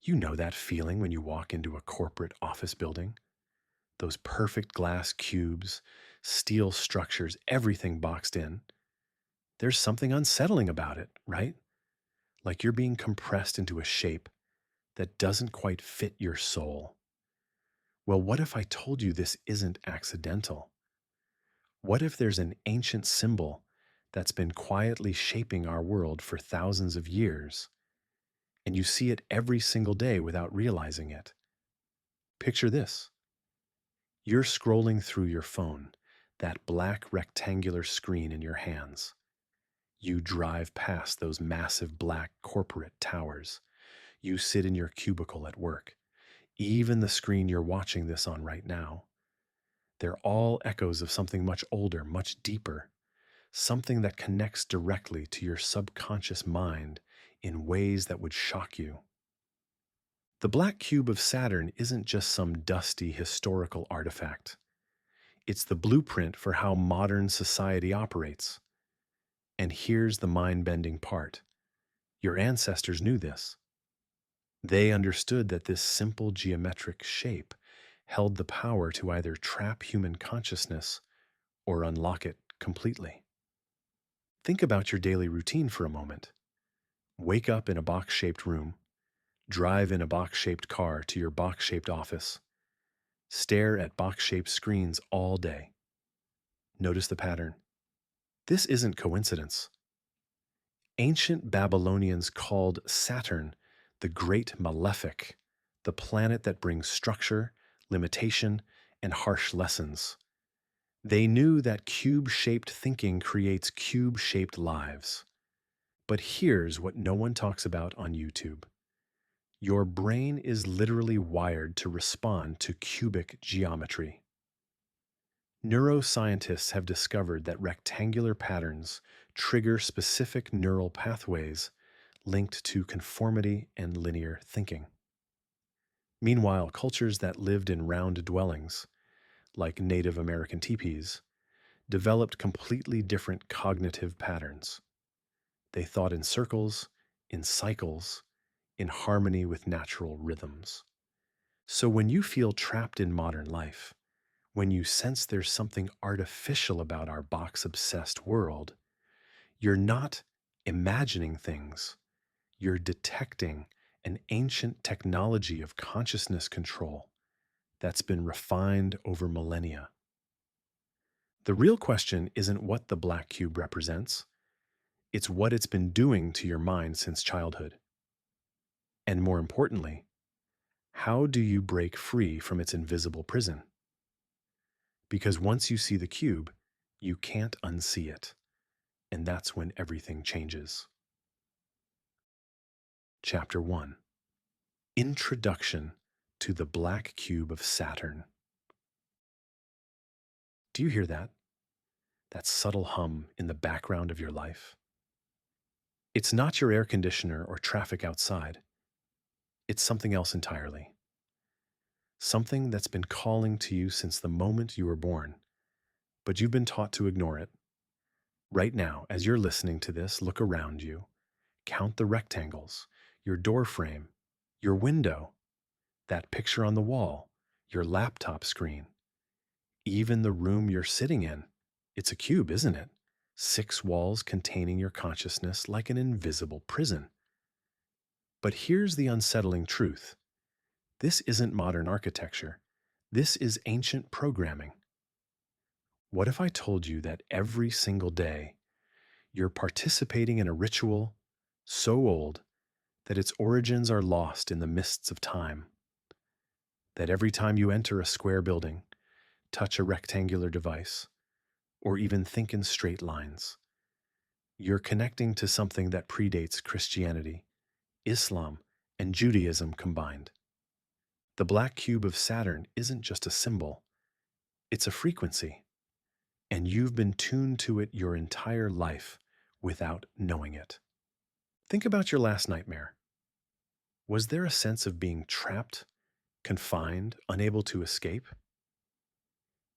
You know that feeling when you walk into a corporate office building? Those perfect glass cubes, steel structures, everything boxed in. There's something unsettling about it, right? Like you're being compressed into a shape that doesn't quite fit your soul. Well, what if I told you this isn't accidental? What if there's an ancient symbol that's been quietly shaping our world for thousands of years, and you see it every single day without realizing it? Picture this. You're scrolling through your phone, that black rectangular screen in your hands. You drive past those massive black corporate towers. You sit in your cubicle at work. Even the screen you're watching this on right now. They're all echoes of something much older, much deeper, something that connects directly to your subconscious mind in ways that would shock you. The black cube of Saturn isn't just some dusty historical artifact. It's the blueprint for how modern society operates. And here's the mind bending part: your ancestors knew this. They understood that this simple geometric shape held the power to either trap human consciousness or unlock it completely. Think about your daily routine for a moment. Wake up in a box shaped room, drive in a box shaped car to your box shaped office, stare at box shaped screens all day. Notice the pattern. This isn't coincidence. Ancient Babylonians called Saturn the Great Malefic, the planet that brings structure, limitation, and harsh lessons. They knew that cube shaped thinking creates cube shaped lives. But here's what no one talks about on YouTube: your brain is literally wired to respond to cubic geometry. Neuroscientists have discovered that rectangular patterns trigger specific neural pathways linked to conformity and linear thinking. Meanwhile, cultures that lived in round dwellings, like Native American teepees, developed completely different cognitive patterns. They thought in circles, in cycles, in harmony with natural rhythms. So when you feel trapped in modern life, when you sense there's something artificial about our box obsessed world, you're not imagining things, you're detecting an ancient technology of consciousness control that's been refined over millennia. The real question isn't what the black cube represents, it's what it's been doing to your mind since childhood. And more importantly, how do you break free from its invisible prison? Because once you see the cube, you can't unsee it. And that's when everything changes. Chapter 1: Introduction to the Black Cube of Saturn. Do you hear that? That subtle hum in the background of your life? It's not your air conditioner or traffic outside. It's something else entirely. Something that's been calling to you since the moment you were born, but you've been taught to ignore it. Right now, as you're listening to this, look around you. Count the rectangles, your door frame, your window, that picture on the wall, your laptop screen, even the room you're sitting in. It's a cube, isn't it? 6 walls containing your consciousness like an invisible prison. But here's the unsettling truth: this isn't modern architecture. This is ancient programming. What if I told you that every single day you're participating in a ritual so old that its origins are lost in the mists of time? That every time you enter a square building, touch a rectangular device, or even think in straight lines, you're connecting to something that predates Christianity, Islam, and Judaism combined. The black cube of Saturn isn't just a symbol, it's a frequency, and you've been tuned to it your entire life without knowing it. Think about your last nightmare. Was there a sense of being trapped, confined, unable to escape?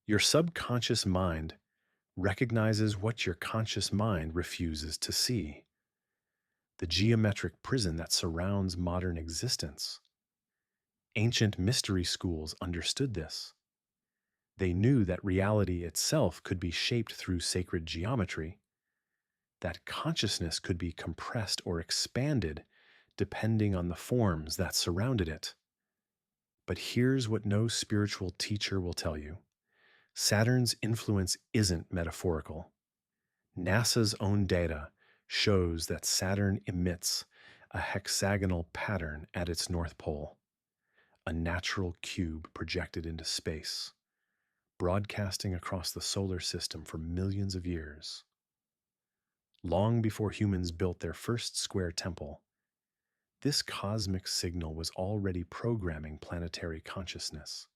Your subconscious mind recognizes what your conscious mind refuses to see: the geometric prison that surrounds modern existence. Ancient mystery schools understood this. They knew that reality itself could be shaped through sacred geometry, that consciousness could be compressed or expanded depending on the forms that surrounded it. But here's what no spiritual teacher will tell you: Saturn's influence isn't metaphorical. NASA's own data shows that Saturn emits a hexagonal pattern at its north pole, a natural cube projected into space, broadcasting across the solar system for millions of years. Long before humans built their first square temple, this cosmic signal was already programming planetary consciousness.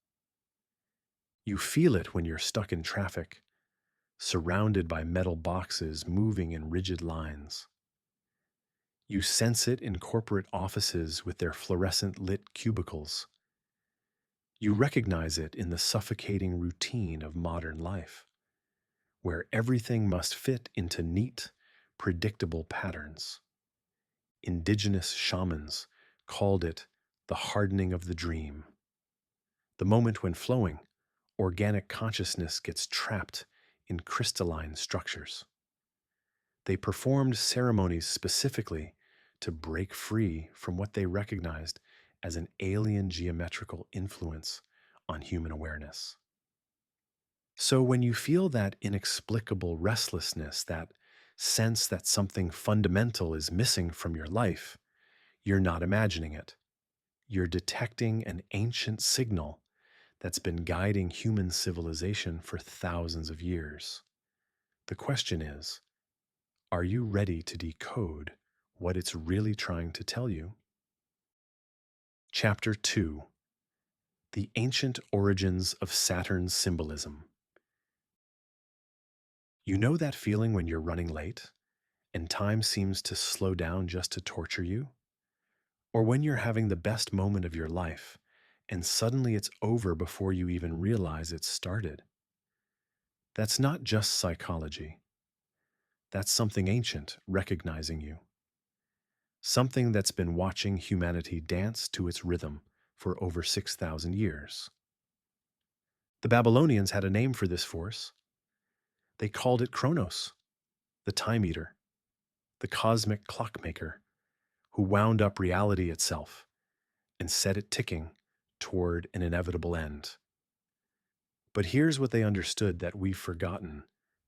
You feel it when you're stuck in traffic, surrounded by metal boxes moving in rigid lines. You sense it in corporate offices with their fluorescent lit cubicles. You recognize it in the suffocating routine of modern life, where everything must fit into neat, predictable patterns. Indigenous shamans called it the hardening of the dream, the moment when flowing, organic consciousness gets trapped in crystalline structures. They performed ceremonies specifically to break free from what they recognized as an alien geometrical influence on human awareness. So when you feel that inexplicable restlessness, that sense that something fundamental is missing from your life, you're not imagining it. You're detecting an ancient signal that's been guiding human civilization for thousands of years. The question is, are you ready to decode what it's really trying to tell you? Chapter 2: The Ancient Origins of Saturn's Symbolism. You know that feeling when you're running late and time seems to slow down just to torture you? Or when you're having the best moment of your life and suddenly it's over before you even realize it started? That's not just psychology. That's something ancient recognizing you. Something that's been watching humanity dance to its rhythm for over 6,000 years. The Babylonians had a name for this force. They called it Chronos, the time eater, the cosmic clockmaker, who wound up reality itself and set it ticking toward an inevitable end. But here's what they understood that we've forgotten: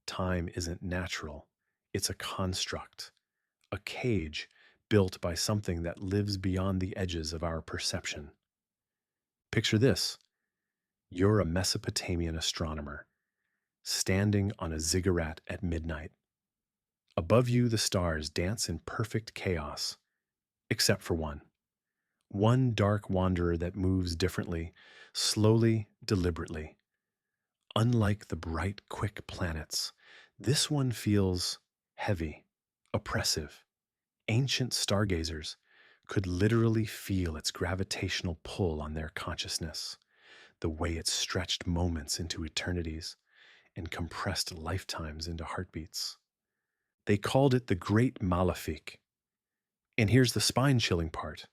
time isn't natural, it's a construct, a cage built by something that lives beyond the edges of our perception. Picture this: you're a Mesopotamian astronomer, standing on a ziggurat at midnight. Above you, the stars dance in perfect chaos, except for one. One dark wanderer that moves differently, slowly, deliberately. Unlike the bright, quick planets, this one feels heavy, oppressive. Ancient stargazers could literally feel its gravitational pull on their consciousness, the way it stretched moments into eternities and compressed lifetimes into heartbeats. They called it the Great Malefic. And here's the spine-chilling part: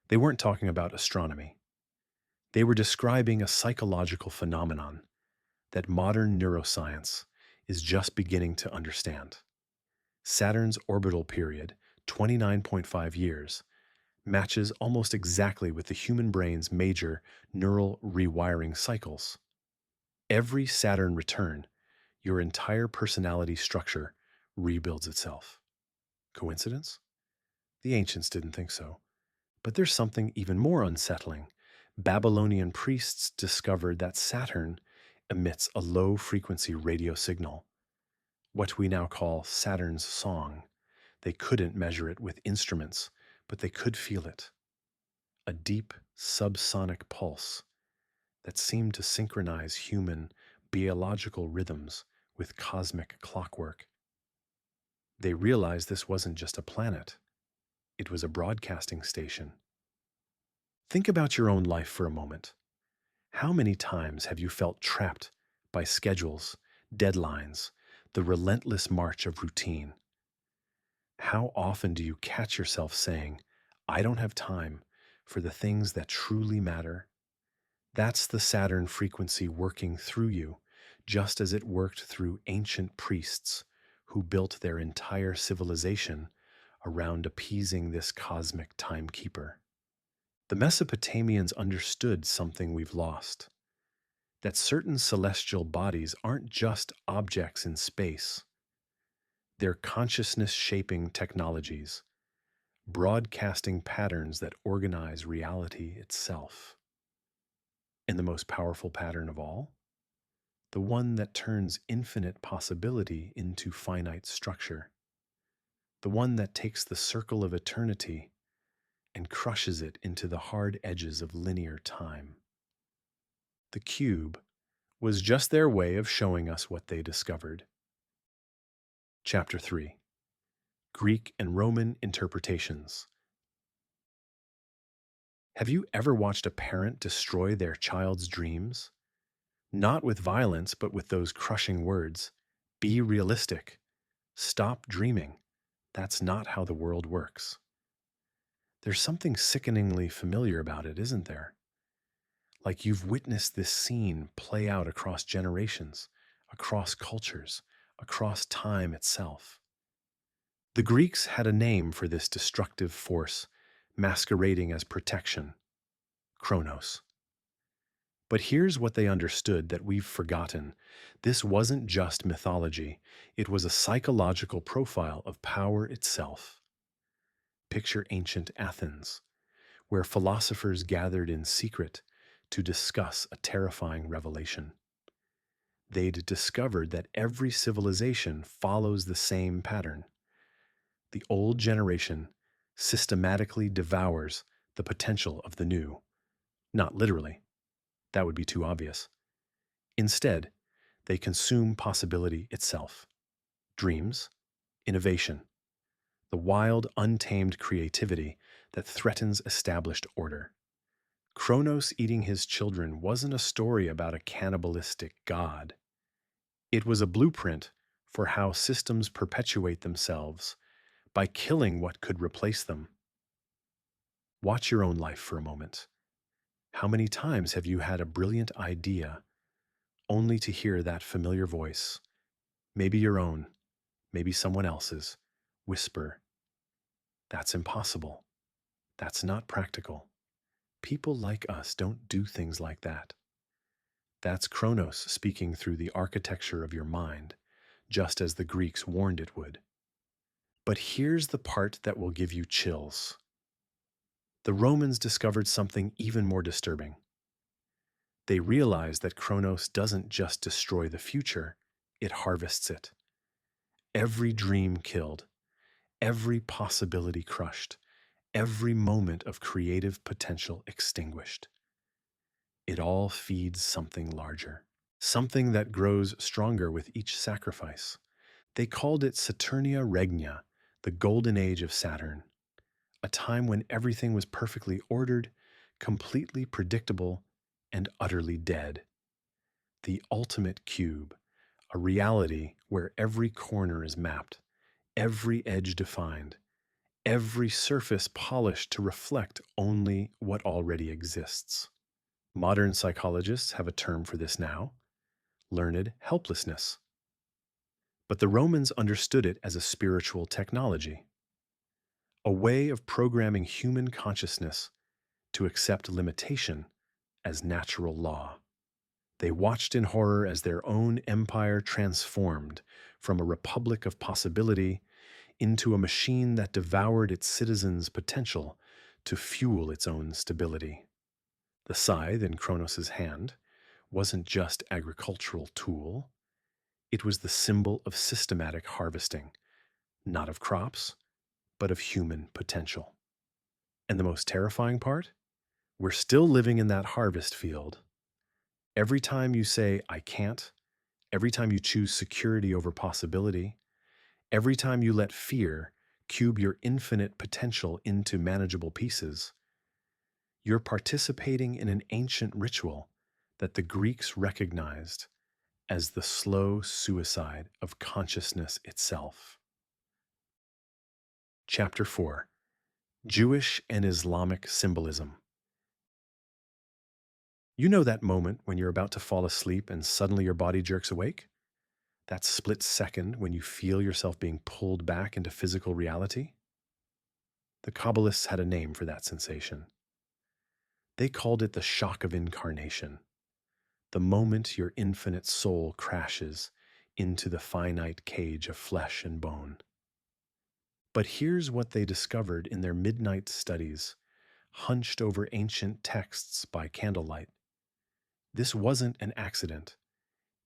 they weren't talking about astronomy. They were describing a psychological phenomenon that modern neuroscience is just beginning to understand. Saturn's orbital period, 29.5 years, matches almost exactly with the human brain's major neural rewiring cycles. Every Saturn return, your entire personality structure rebuilds itself. Coincidence? The ancients didn't think so. But there's something even more unsettling. Babylonian priests discovered that Saturn emits a low-frequency radio signal, what we now call Saturn's song. They couldn't measure it with instruments, but they could feel it. A deep, subsonic pulse that seemed to synchronize human biological rhythms with cosmic clockwork. They realized this wasn't just a planet. It was a broadcasting station. Think about your own life for a moment. How many times have you felt trapped by schedules, deadlines, the relentless march of routine? How often do you catch yourself saying, "I don't have time for the things that truly matter. That's the Saturn frequency working through you, just as it worked through ancient priests who built their entire civilization around appeasing this cosmic timekeeper. The Mesopotamians understood something we've lost, that certain celestial bodies aren't just objects in space, they're consciousness shaping technologies, broadcasting patterns that organize reality itself. And the most powerful pattern of all? The one that turns infinite possibility into finite structure. The one that takes the circle of eternity and crushes it into the hard edges of linear time. The cube was just their way of showing us what they discovered. Chapter 3: Greek and Roman Interpretations. Have you ever watched a parent destroy their child's dreams? Not with violence, but with those crushing words: be realistic. Stop dreaming. That's not how the world works. There's something sickeningly familiar about it, isn't there? Like you've witnessed this scene play out across generations, across cultures, across time itself. The Greeks had a name for this destructive force, masquerading as protection: Chronos. But here's what they understood that we've forgotten. This wasn't just mythology, it was a psychological profile of power itself. Picture ancient Athens, where philosophers gathered in secret to discuss a terrifying revelation. They'd discovered that every civilization follows the same pattern. The old generation systematically devours the potential of the new. Not literally, that would be too obvious. Instead, they consume possibility itself: dreams, innovation, the wild, untamed creativity that threatens established order. Kronos eating his children wasn't a story about a cannibalistic god. It was a blueprint for how systems perpetuate themselves by killing what could replace them. Watch your own life for a moment. How many times have you had a brilliant idea only to hear that familiar voice, maybe your own, maybe someone else's, whisper, "That's impossible. That's not practical. People like us don't do things like that." That's Kronos speaking through the architecture of your mind, just as the Greeks warned it would. But here's the part that will give you chills. The Romans discovered something even more disturbing. They realized that Kronos doesn't just destroy the future, it harvests it. Every dream killed, every possibility crushed, every moment of creative potential extinguished. It all feeds something larger, something that grows stronger with each sacrifice. They called it Saturnia Regna, the golden age of Saturn, a time when everything was perfectly ordered, completely predictable, and utterly dead. The ultimate cube, a reality where every corner is mapped, every edge defined, every surface polished to reflect only what already exists. Modern psychologists have a term for this now: learned helplessness. But the Romans understood it as a spiritual technology, a way of programming human consciousness to accept limitation as natural law. They watched in horror as their own empire transformed from a republic of possibility into a machine that devoured its citizens' potential to fuel its own stability. The scythe in Kronos' hand wasn't just agricultural tool, it was the symbol of systematic harvesting, not of crops, but of human potential. And the most terrifying part? We're still living in that harvest field. Every time you say, "I can't," every time you choose security over possibility, every time you let fear cube your infinite potential into manageable pieces, you're participating in an ancient ritual that the Greeks recognized as the slow suicide of consciousness itself. Chapter 4: Jewish and Islamic symbolism. You know that moment when you're about to fall asleep and suddenly your body jerks awake? That split second when you feel yourself being pulled back into physical reality? The Kabbalists had a name for that sensation. They called it the shock of incarnation, the moment your infinite soul crashes into the finite cage of flesh and bone. But here's what they discovered in their midnight studies, hunched over ancient texts by candlelight. This wasn't an accident,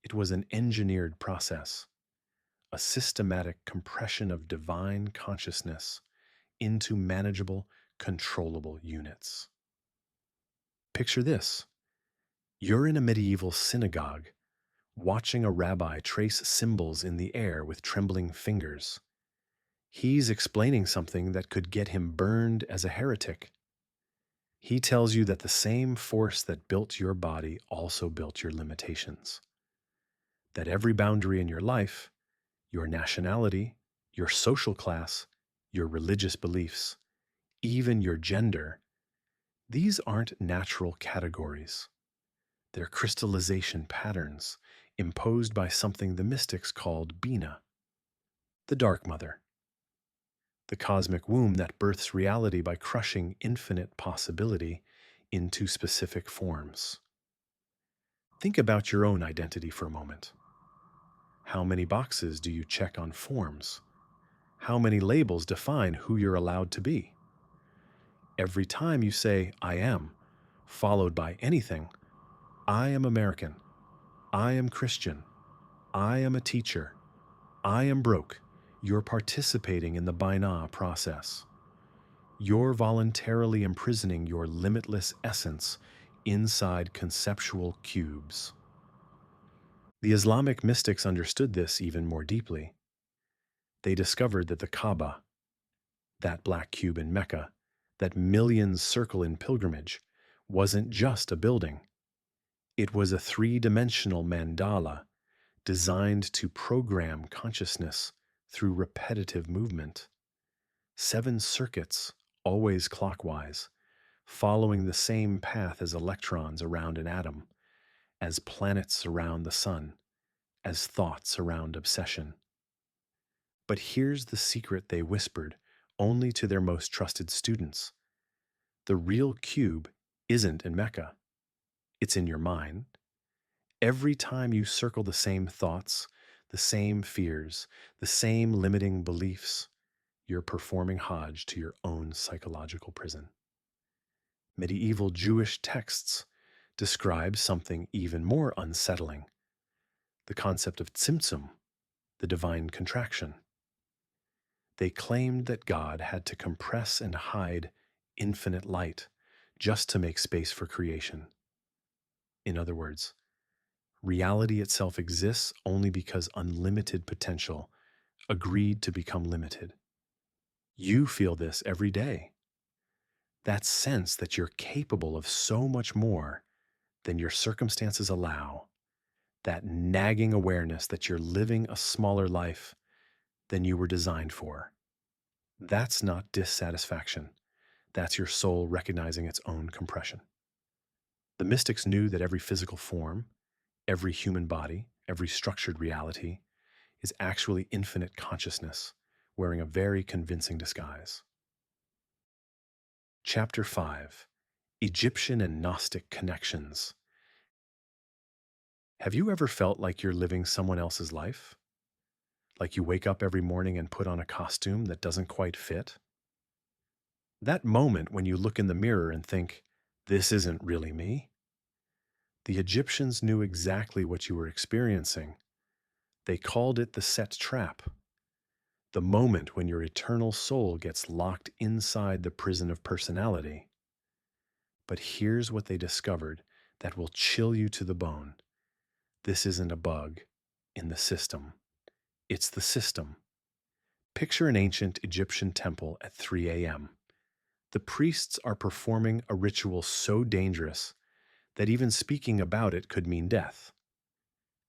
it was an engineered process, a systematic compression of divine consciousness into manageable, controllable units. Picture this: you're in a medieval synagogue, watching a rabbi trace symbols in the air with trembling fingers. He's explaining something that could get him burned as a heretic. He tells you that the same force that built your body also built your limitations. That every boundary in your life, your nationality, your social class, your religious beliefs, even your gender, these aren't natural categories. They're crystallization patterns imposed by something the mystics called Bina, the Dark Mother, the cosmic womb that births reality by crushing infinite possibility into specific forms. Think about your own identity for a moment. How many boxes do you check on forms? How many labels define who you're allowed to be? Every time you say, I am, followed by anything, I am American, I am Christian, I am a teacher, I am broke, you're participating in the Binah process. You're voluntarily imprisoning your limitless essence inside conceptual cubes. The Islamic mystics understood this even more deeply. They discovered that the Kaaba, that black cube in Mecca, that millions circle in pilgrimage, wasn't just a building. It was a three-dimensional mandala designed to program consciousness through repetitive movement. 7 circuits, always clockwise, following the same path as electrons around an atom, as planets around the sun, as thoughts around obsession. But here's the secret they whispered only to their most trusted students. The real cube isn't in Mecca. It's in your mind. Every time you circle the same thoughts, the same fears, the same limiting beliefs, you're performing Hajj to your own psychological prison. Medieval Jewish texts describe something even more unsettling: the concept of tzimtzum, the divine contraction. They claimed that God had to compress and hide infinite light just to make space for creation. In other words, reality itself exists only because unlimited potential agreed to become limited. You feel this every day. That sense that you're capable of so much more than your circumstances allow, that nagging awareness that you're living a smaller life than you were designed for. That's not dissatisfaction. That's your soul recognizing its own compression. The mystics knew that every physical form, every human body, every structured reality is actually infinite consciousness wearing a very convincing disguise. Chapter 5: Egyptian and Gnostic Connections. Have you ever felt like you're living someone else's life? Like you wake up every morning and put on a costume that doesn't quite fit? That moment when you look in the mirror and think, this isn't really me? The Egyptians knew exactly what you were experiencing. They called it the Set Trap, the moment when your eternal soul gets locked inside the prison of personality. But here's what they discovered that will chill you to the bone. This isn't a bug in the system. It's the system. Picture an ancient Egyptian temple at 3 a.m. The priests are performing a ritual so dangerous that even speaking about it could mean death.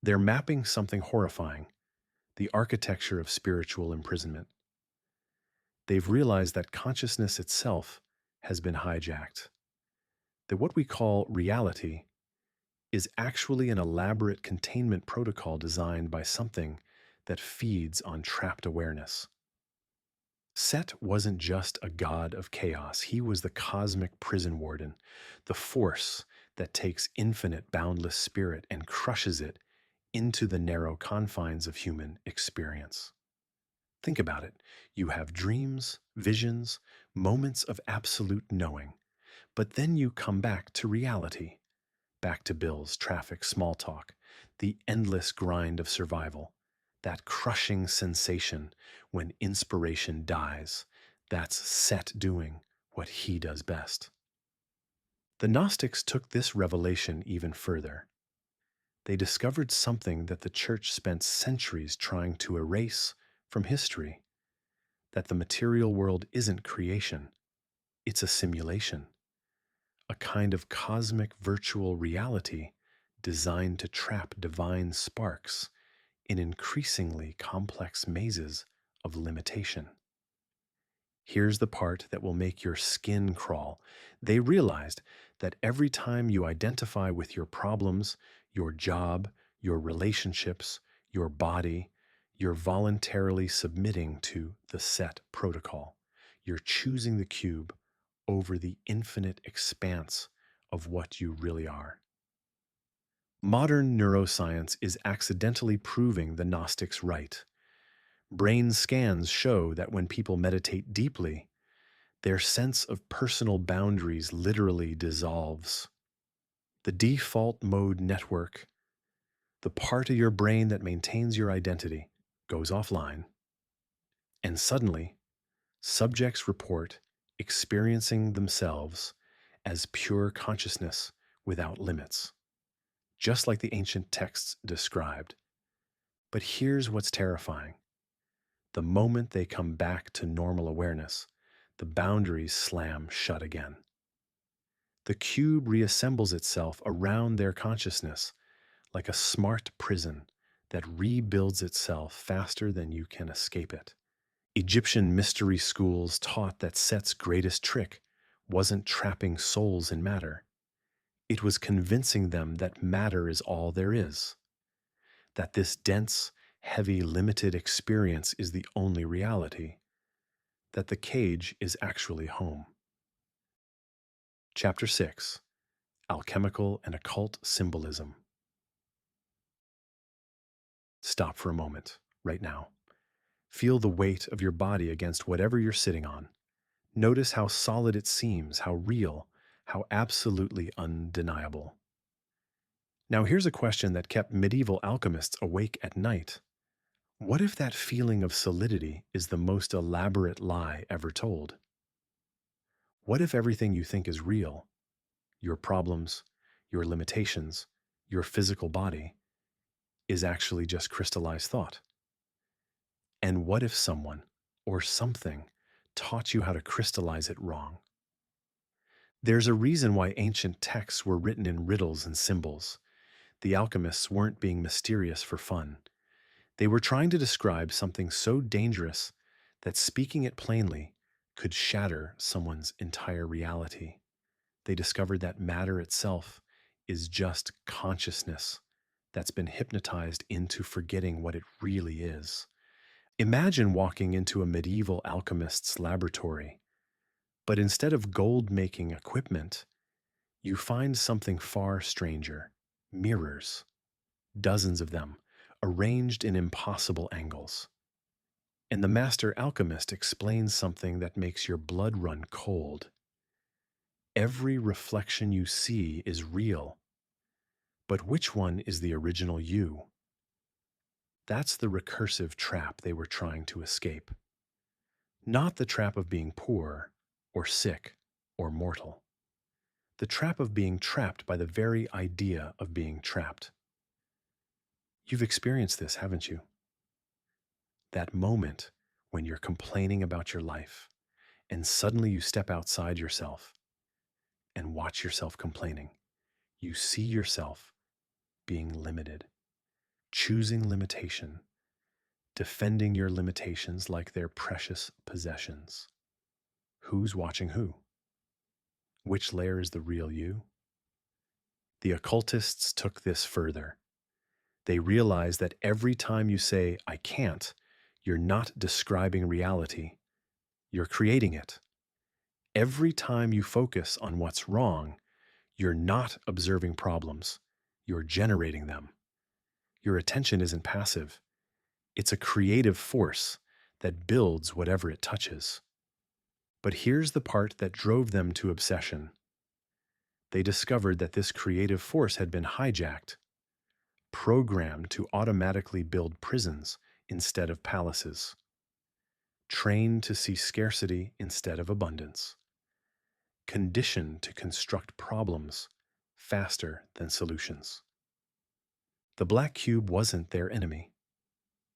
They're mapping something horrifying: the architecture of spiritual imprisonment. They've realized that consciousness itself has been hijacked, that what we call reality is actually an elaborate containment protocol designed by something that feeds on trapped awareness. Set wasn't just a god of chaos, he was the cosmic prison warden, the force that takes infinite, boundless spirit and crushes it into the narrow confines of human experience. Think about it. You have dreams, visions, moments of absolute knowing, but then you come back to reality, back to bills, traffic, small talk, the endless grind of survival, that crushing sensation when inspiration dies. That's Set doing what he does best. The Gnostics took this revelation even further. They discovered something that the church spent centuries trying to erase from history, that the material world isn't creation, it's a simulation, a kind of cosmic virtual reality designed to trap divine sparks in increasingly complex mazes of limitation. Here's the part that will make your skin crawl. They realized that every time you identify with your problems, your job, your relationships, your body, you're voluntarily submitting to the Set protocol. You're choosing the cube over the infinite expanse of what you really are. Modern neuroscience is accidentally proving the Gnostics right. Brain scans show that when people meditate deeply, their sense of personal boundaries literally dissolves. The default mode network, the part of your brain that maintains your identity, goes offline, and suddenly, subjects report experiencing themselves as pure consciousness without limits, just like the ancient texts described. But here's what's terrifying. The moment they come back to normal awareness, the boundaries slam shut again. The cube reassembles itself around their consciousness like a smart prison that rebuilds itself faster than you can escape it. Egyptian mystery schools taught that Set's greatest trick wasn't trapping souls in matter. It was convincing them that matter is all there is, that this dense, heavy, limited experience is the only reality, that the cage is actually home. Chapter 6: Alchemical and Occult Symbolism. Stop for a moment, right now. Feel the weight of your body against whatever you're sitting on. Notice how solid it seems, how real, how absolutely undeniable. Now, here's a question that kept medieval alchemists awake at night. What if that feeling of solidity is the most elaborate lie ever told? What if everything you think is real, your problems, your limitations, your physical body, is actually just crystallized thought? And what if someone or something taught you how to crystallize it wrong? There's a reason why ancient texts were written in riddles and symbols. The alchemists weren't being mysterious for fun. They were trying to describe something so dangerous that speaking it plainly could shatter someone's entire reality. They discovered that matter itself is just consciousness that's been hypnotized into forgetting what it really is. Imagine walking into a medieval alchemist's laboratory, but instead of gold making equipment, you find something far stranger: mirrors, dozens of them, arranged in impossible angles. And the master alchemist explains something that makes your blood run cold. Every reflection you see is real, but which one is the original you? That's the recursive trap they were trying to escape. Not the trap of being poor, or sick, or mortal. The trap of being trapped by the very idea of being trapped. You've experienced this, haven't you? That moment when you're complaining about your life, and suddenly you step outside yourself and watch yourself complaining. You see yourself being limited, choosing limitation, defending your limitations like they're precious possessions. Who's watching who? Which layer is the real you? The occultists took this further. They realized that every time you say, I can't, you're not describing reality, you're creating it. Every time you focus on what's wrong, you're not observing problems, you're generating them. Your attention isn't passive, it's a creative force that builds whatever it touches. But here's the part that drove them to obsession. They discovered that this creative force had been hijacked, programmed to automatically build prisons instead of palaces, trained to see scarcity instead of abundance, conditioned to construct problems faster than solutions. The black cube wasn't their enemy,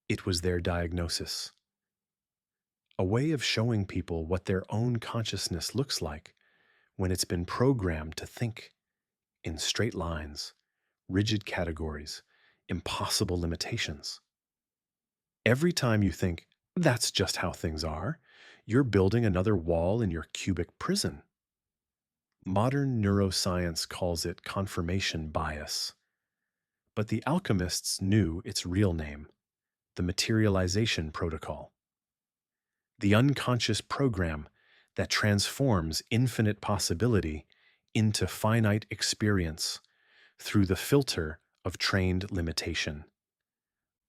it was their diagnosis, a way of showing people what their own consciousness looks like when it's been programmed to think in straight lines, rigid categories, impossible limitations. Every time you think, that's just how things are, you're building another wall in your cubic prison. Modern neuroscience calls it confirmation bias, but the alchemists knew its real name, the materialization protocol. The unconscious program that transforms infinite possibility into finite experience through the filter of trained limitation.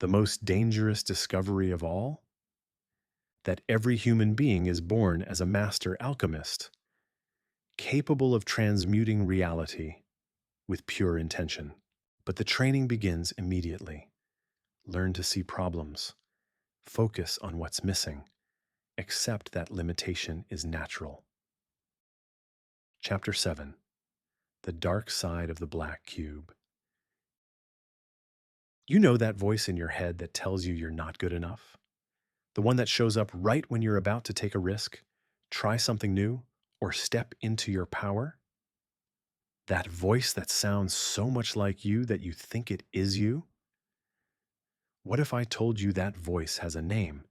The most dangerous discovery of all? That every human being is born as a master alchemist, capable of transmuting reality with pure intention. But the training begins immediately. Learn to see problems, focus on what's missing, accept that limitation is natural. Chapter 7: The Dark Side of the Black Cube. You know that voice in your head that tells you you're not good enough? The one that shows up right when you're about to take a risk, try something new, or step into your power? That voice that sounds so much like you that you think it is you? What if I told you that voice has a name,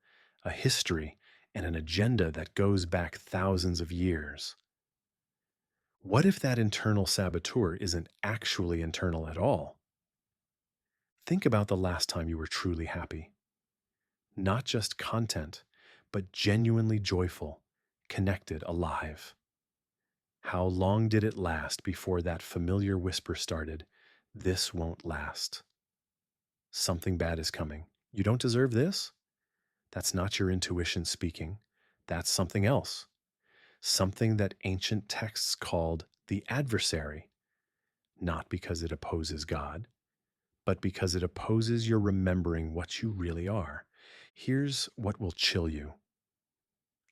a history, and an agenda that goes back thousands of years? What if that internal saboteur isn't actually internal at all? Think about the last time you were truly happy. Not just content, but genuinely joyful, connected, alive. How long did it last before that familiar whisper started, "This won't last. Something bad is coming. You don't deserve this?" That's not your intuition speaking. That's something else. Something that ancient texts called the adversary, not because it opposes God, but because it opposes your remembering what you really are. Here's what will chill you.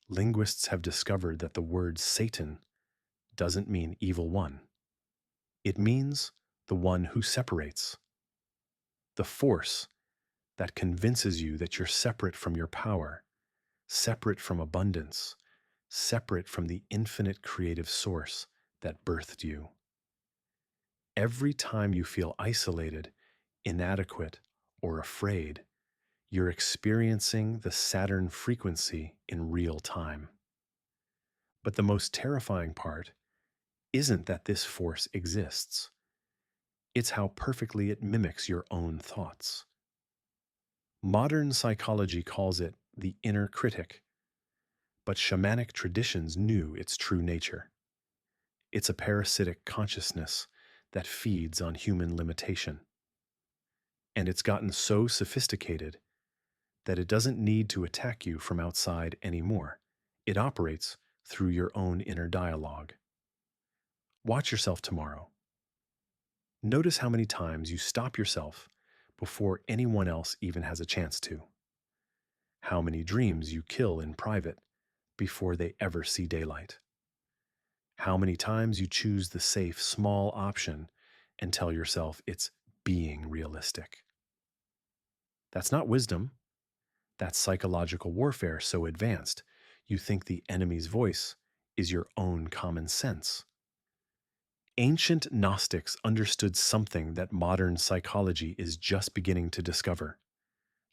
Linguists have discovered that the word Satan doesn't mean evil one. It means the one who separates. The force that convinces you that you're separate from your power, separate from abundance, separate from the infinite creative source that birthed you. Every time you feel isolated, inadequate, or afraid, you're experiencing the Saturn frequency in real time. But the most terrifying part isn't that this force exists. It's how perfectly it mimics your own thoughts. Modern psychology calls it the inner critic, but shamanic traditions knew its true nature. It's a parasitic consciousness that feeds on human limitation. And it's gotten so sophisticated that it doesn't need to attack you from outside anymore. It operates through your own inner dialogue. Watch yourself tomorrow. Notice how many times you stop yourself before anyone else even has a chance to. How many dreams you kill in private before they ever see daylight. How many times you choose the safe, small option and tell yourself it's being realistic. That's not wisdom. That's psychological warfare so advanced, you think the enemy's voice is your own common sense. Ancient Gnostics understood something that modern psychology is just beginning to discover.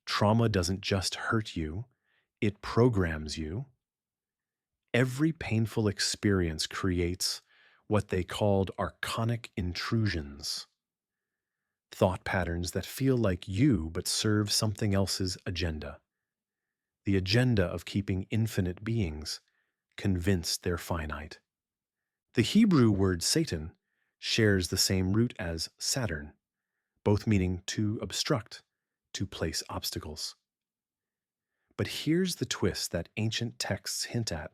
Trauma doesn't just hurt you, it programs you. Every painful experience creates what they called archonic intrusions, thought patterns that feel like you but serve something else's agenda, the agenda of keeping infinite beings convinced they're finite. The Hebrew word Satan shares the same root as Saturn, both meaning to obstruct, to place obstacles. But here's the twist that ancient texts hint at: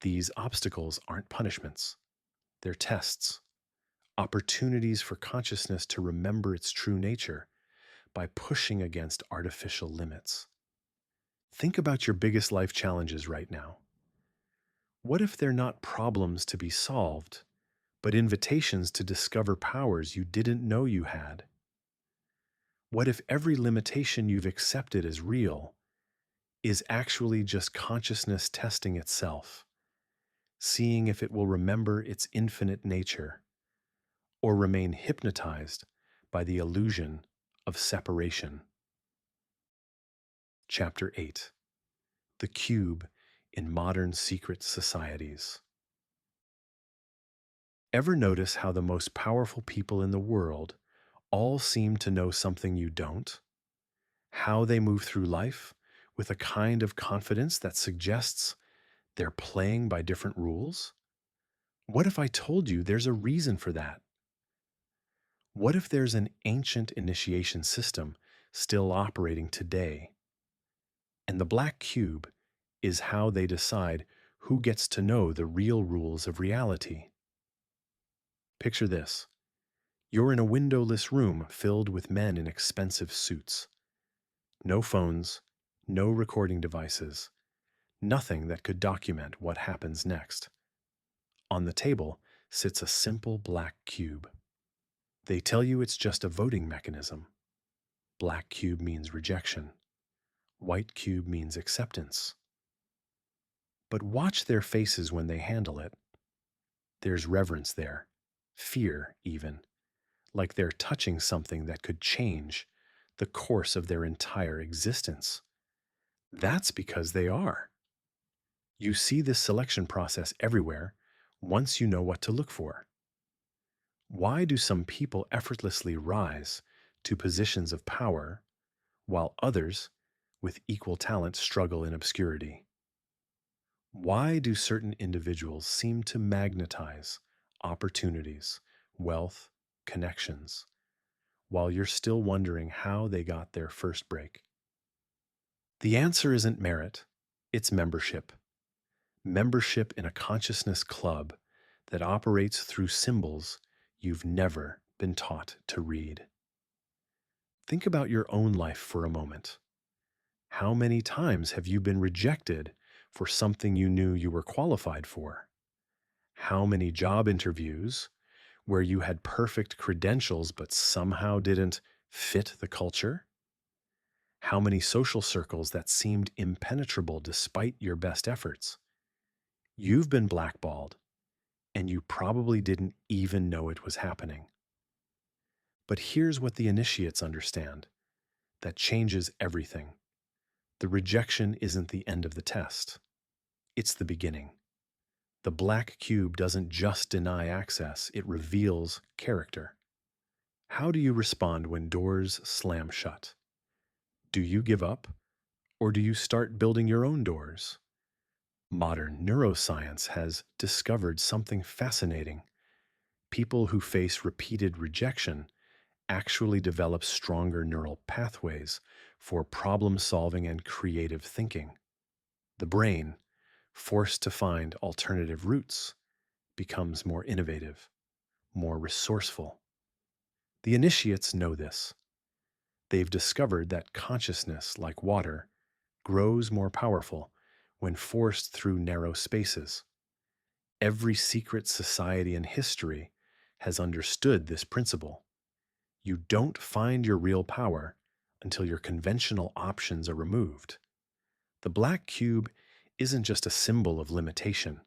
these obstacles aren't punishments, they're tests, opportunities for consciousness to remember its true nature by pushing against artificial limits. Think about your biggest life challenges right now. What if they're not problems to be solved, but invitations to discover powers you didn't know you had? What if every limitation you've accepted as real is actually just consciousness testing itself, seeing if it will remember its infinite nature or remain hypnotized by the illusion of separation? Chapter 8: The Cube in Modern Secret Societies. Ever notice how the most powerful people in the world all seem to know something you don't? How they move through life with a kind of confidence that suggests they're playing by different rules? What if I told you there's a reason for that? What if there's an ancient initiation system still operating today? And the black cube is how they decide who gets to know the real rules of reality. Picture this: you're in a windowless room filled with men in expensive suits. No phones, no recording devices, nothing that could document what happens next. On the table sits a simple black cube. They tell you it's just a voting mechanism. Black cube means rejection. White cube means acceptance. But watch their faces when they handle it. There's reverence there, fear even, like they're touching something that could change the course of their entire existence. That's because they are. You see this selection process everywhere once you know what to look for. Why do some people effortlessly rise to positions of power while others with equal talent struggle in obscurity? Why do certain individuals seem to magnetize opportunities, wealth, connections, while you're still wondering how they got their first break? The answer isn't merit, it's membership. Membership in a consciousness club that operates through symbols you've never been taught to read. Think about your own life for a moment. How many times have you been rejected for something you knew you were qualified for? How many job interviews where you had perfect credentials but somehow didn't fit the culture? How many social circles that seemed impenetrable despite your best efforts? You've been blackballed, and you probably didn't even know it was happening. But here's what the initiates understand that changes everything. The rejection isn't the end of the test, it's the beginning. The black cube doesn't just deny access, it reveals character. How do you respond when doors slam shut? Do you give up, or do you start building your own doors? Modern neuroscience has discovered something fascinating. People who face repeated rejection actually develop stronger neural pathways for problem solving and creative thinking. The brain, forced to find alternative routes, becomes more innovative, more resourceful. The initiates know this. They've discovered that consciousness, like water, grows more powerful when forced through narrow spaces. Every secret society in history has understood this principle. You don't find your real power until your conventional options are removed. The black cube isn't just a symbol of limitation,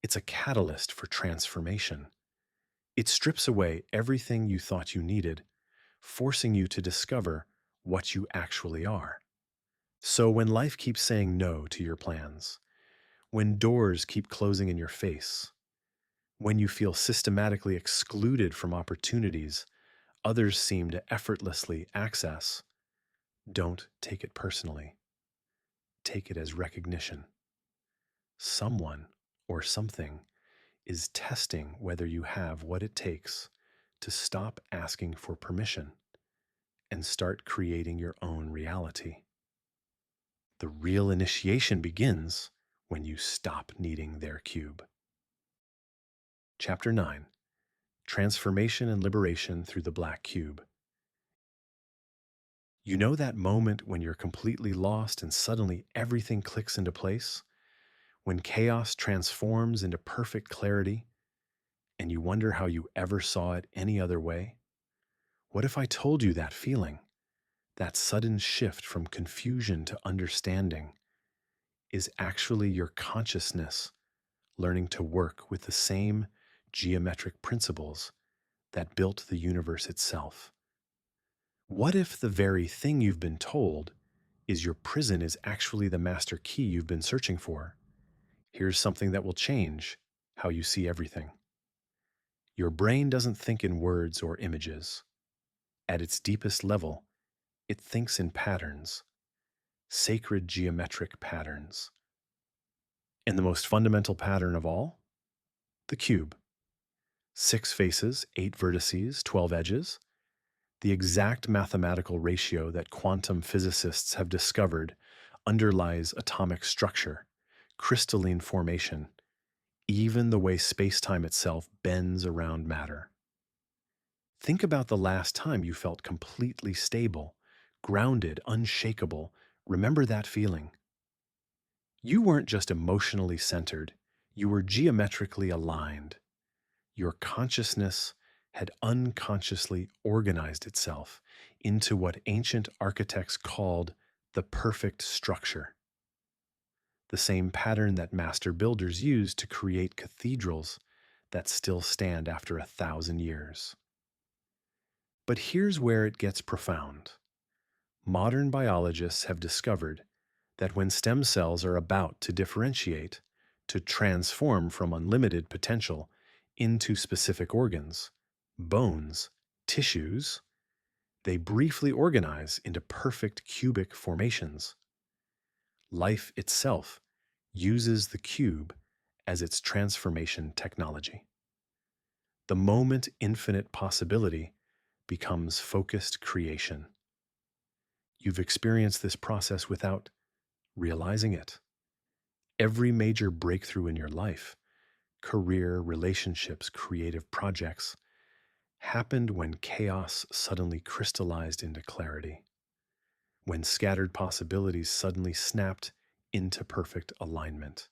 it's a catalyst for transformation. It strips away everything you thought you needed, forcing you to discover what you actually are. So when life keeps saying no to your plans, when doors keep closing in your face, when you feel systematically excluded from opportunities others seem to effortlessly access, don't take it personally. Take it as recognition. Someone or something is testing whether you have what it takes to stop asking for permission and start creating your own reality. The real initiation begins when you stop needing their cube. Chapter 9: Transformation and Liberation Through the Black Cube. You know that moment when you're completely lost and suddenly everything clicks into place? When chaos transforms into perfect clarity and you wonder how you ever saw it any other way? What if I told you that feeling, that sudden shift from confusion to understanding, is actually your consciousness learning to work with the same geometric principles that built the universe itself? What if the very thing you've been told is your prison is actually the master key you've been searching for? Here's something that will change how you see everything. Your brain doesn't think in words or images. At its deepest level, it thinks in patterns, sacred geometric patterns. And the most fundamental pattern of all? The cube. 6 faces, 8 vertices, 12 edges. The exact mathematical ratio that quantum physicists have discovered underlies atomic structure, crystalline formation, even the way space-time itself bends around matter. Think about the last time you felt completely stable, grounded, unshakable. Remember that feeling. You weren't just emotionally centered, you were geometrically aligned. Your consciousness had unconsciously organized itself into what ancient architects called the perfect structure. The same pattern that master builders used to create cathedrals that still stand after 1,000 years. But here's where it gets profound. Modern biologists have discovered that when stem cells are about to differentiate, to transform from unlimited potential into specific organs, bones, tissues, they briefly organize into perfect cubic formations. Life itself uses the cube as its transformation technology. The moment infinite possibility becomes focused creation. You've experienced this process without realizing it. Every major breakthrough in your life, career, relationships, creative projects, happened when chaos suddenly crystallized into clarity, when scattered possibilities suddenly snapped into perfect alignment.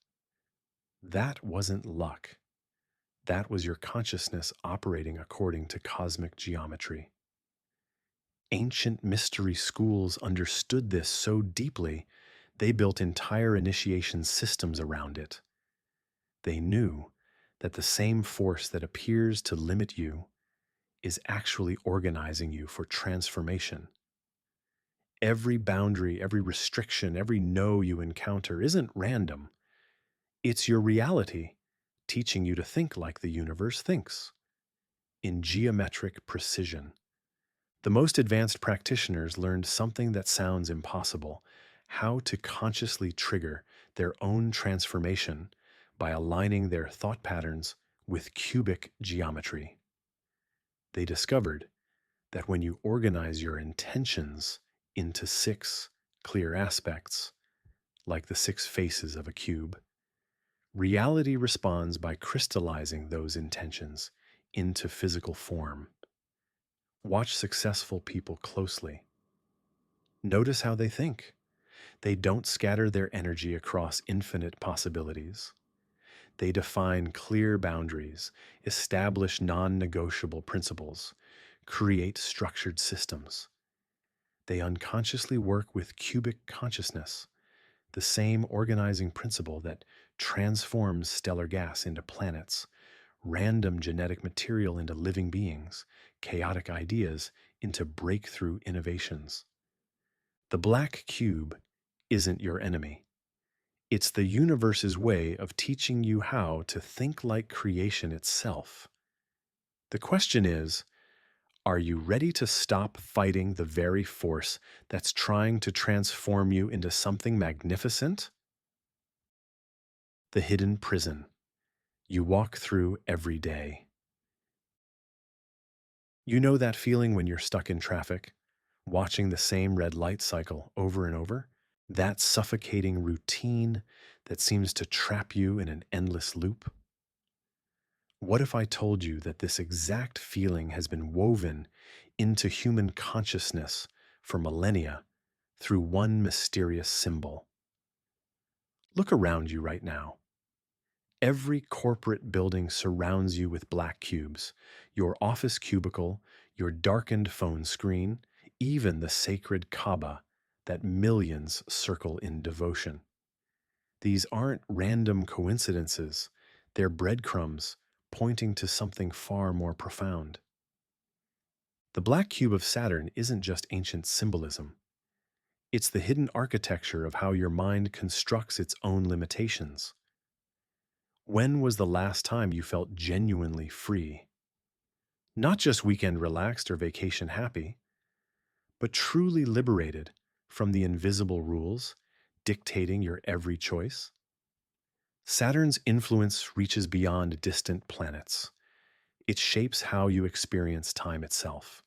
That wasn't luck. That was your consciousness operating according to cosmic geometry. Ancient mystery schools understood this so deeply, they built entire initiation systems around it. They knew that the same force that appears to limit you is actually organizing you for transformation. Every boundary, every restriction, every no you encounter isn't random. It's your reality teaching you to think like the universe thinks, in geometric precision. The most advanced practitioners learned something that sounds impossible: how to consciously trigger their own transformation by aligning their thought patterns with cubic geometry. They discovered that when you organize your intentions into 6 clear aspects, like the 6 faces of a cube, reality responds by crystallizing those intentions into physical form. Watch successful people closely. Notice how they think. They don't scatter their energy across infinite possibilities. They define clear boundaries, establish non-negotiable principles, create structured systems. They unconsciously work with cubic consciousness, the same organizing principle that transforms stellar gas into planets, random genetic material into living beings, chaotic ideas into breakthrough innovations. The black cube isn't your enemy. It's the universe's way of teaching you how to think like creation itself. The question is, are you ready to stop fighting the very force that's trying to transform you into something magnificent? The hidden prison you walk through every day. You know that feeling when you're stuck in traffic, watching the same red light cycle over and over? That suffocating routine that seems to trap you in an endless loop? What if I told you that this exact feeling has been woven into human consciousness for millennia through one mysterious symbol? Look around you right now. Every corporate building surrounds you with black cubes. Your office cubicle, your darkened phone screen, even the sacred Kaaba that millions circle in devotion. These aren't random coincidences, they're breadcrumbs pointing to something far more profound. The black cube of Saturn isn't just ancient symbolism, it's the hidden architecture of how your mind constructs its own limitations. When was the last time you felt genuinely free? Not just weekend relaxed or vacation happy, but truly liberated from the invisible rules dictating your every choice? Saturn's influence reaches beyond distant planets. It shapes how you experience time itself.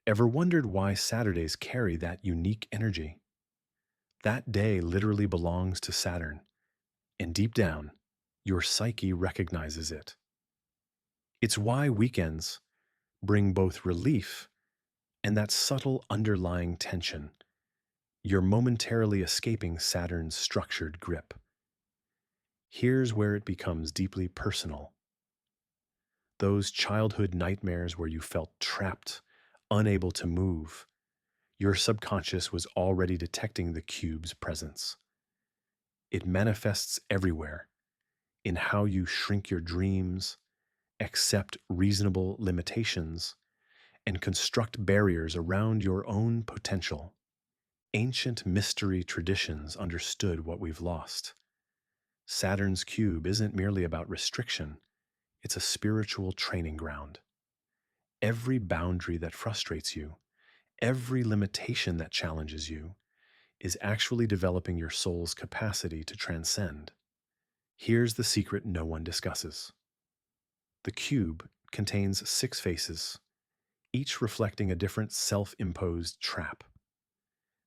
Ever wondered why Saturdays carry that unique energy? That day literally belongs to Saturn, and deep down, your psyche recognizes it. It's why weekends bring both relief and that subtle underlying tension. You're momentarily escaping Saturn's structured grip. Here's where it becomes deeply personal. Those childhood nightmares where you felt trapped, unable to move, your subconscious was already detecting the cube's presence. It manifests everywhere in how you shrink your dreams, accept reasonable limitations, and construct barriers around your own potential. Ancient mystery traditions understood what we've lost. Saturn's cube isn't merely about restriction, it's a spiritual training ground. Every boundary that frustrates you, every limitation that challenges you, is actually developing your soul's capacity to transcend. Here's the secret no one discusses. The cube contains 6 faces, each reflecting a different self-imposed trap.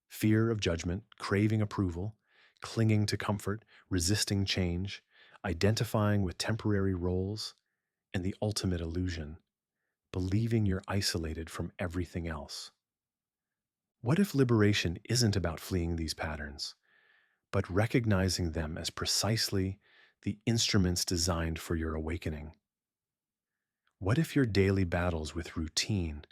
Fear of judgment, craving approval, clinging to comfort, resisting change, identifying with temporary roles, and the ultimate illusion, believing you're isolated from everything else. What if liberation isn't about fleeing these patterns, but recognizing them as precisely the instruments designed for your awakening? What if your daily battles with routine,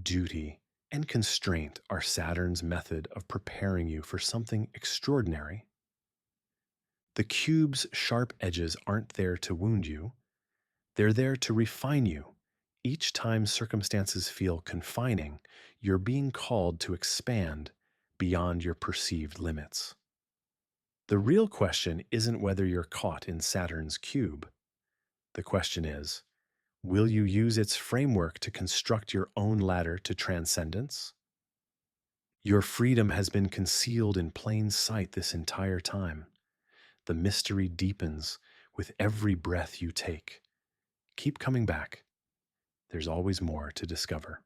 duty, and constraint are Saturn's method of preparing you for something extraordinary? The cube's sharp edges aren't there to wound you, they're there to refine you. Each time circumstances feel confining, you're being called to expand beyond your perceived limits. The real question isn't whether you're caught in Saturn's cube. The question is, will you use its framework to construct your own ladder to transcendence? Your freedom has been concealed in plain sight this entire time. The mystery deepens with every breath you take. Keep coming back. There's always more to discover.